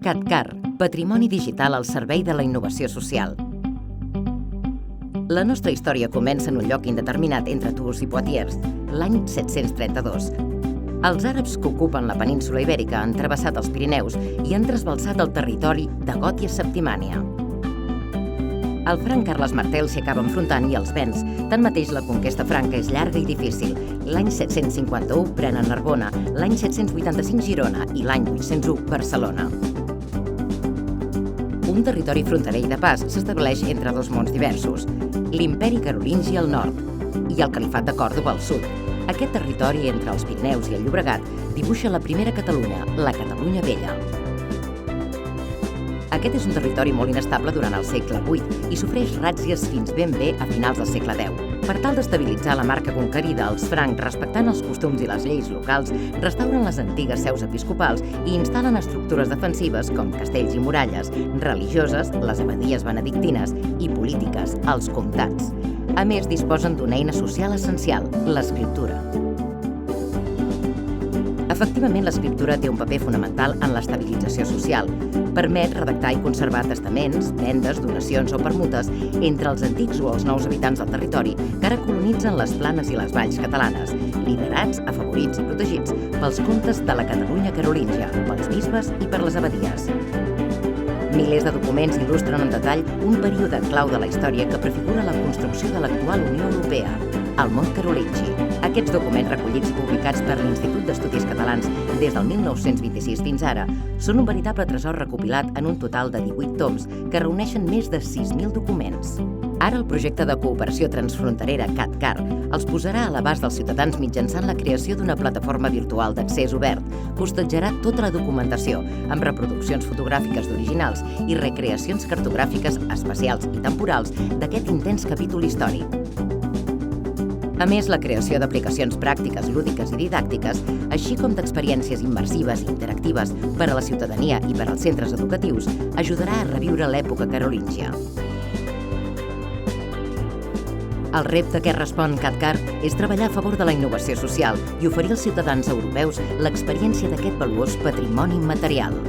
CatCar, patrimoni digital al servei de la innovació social. La nostra història comença en un lloc indeterminat entre Tours i Poitiers, l'any 732. Els àrabs que ocupen la península ibèrica han travessat els Pirineus i han trasbalsat el territori de Gòtia Septimània. El franc Carles Martel s'hi acaba enfrontant i els venç. Tanmateix, la conquesta franca és llarga i difícil. L'any 751 prenen Narbona, l'any 785 Girona i l'any 801 Barcelona. Un territori fronterer i de pas s'estableix entre dos mons diversos, l'imperi carolingi al nord i el califat de Còrdova al sud. Aquest territori entre els Pirineus i el Llobregat dibuixa la primera Catalunya, la Catalunya Vella. Aquest és un territori molt inestable durant el segle VIII i sofreix ràtzies fins ben bé a finals del segle X. Per tal d'estabilitzar la marca conquerida, els francs, respectant els costums i les lleis locals, restauren les antigues seus episcopals i instal·len estructures defensives com castells i muralles, religioses, les abadies benedictines, i polítiques, els comtats. A més, disposen d'una eina social essencial, l'escriptura. Efectivament, l'escriptura té un paper fonamental en l'estabilització social. Permet redactar i conservar testaments, vendes, donacions o permutes entre els antics o els nous habitants del territori que ara colonitzen les planes i les valls catalanes, liderats, afavorits i protegits pels comtes de la Catalunya carolíngia, pels bisbes i per les abadies. Milers de documents il·lustren en detall un període clau de la història que prefigura la construcció de l'actual Unió Europea, el món carolingi. Aquests documents recollits i publicats per l'Institut d'Estudis Catalans des del 1926 fins ara són un veritable tresor recopilat en un total de 18 toms que reuneixen més de 6.000 documents. Ara el projecte de cooperació transfronterera CatCar els posarà a l'abast dels ciutadans mitjançant la creació d'una plataforma virtual d'accés obert que hostatjarà tota la documentació amb reproduccions fotogràfiques d'originals i recreacions cartogràfiques espacials i temporals d'aquest intens capítol històric. A més, la creació d'aplicacions pràctiques, lúdiques i didàctiques, així com d'experiències immersives i interactives per a la ciutadania i per als centres educatius, ajudarà a reviure l'època carolíngia. El repte que respon CatCar és treballar a favor de la innovació social i oferir als ciutadans europeus l'experiència d'aquest valuós patrimoni immaterial.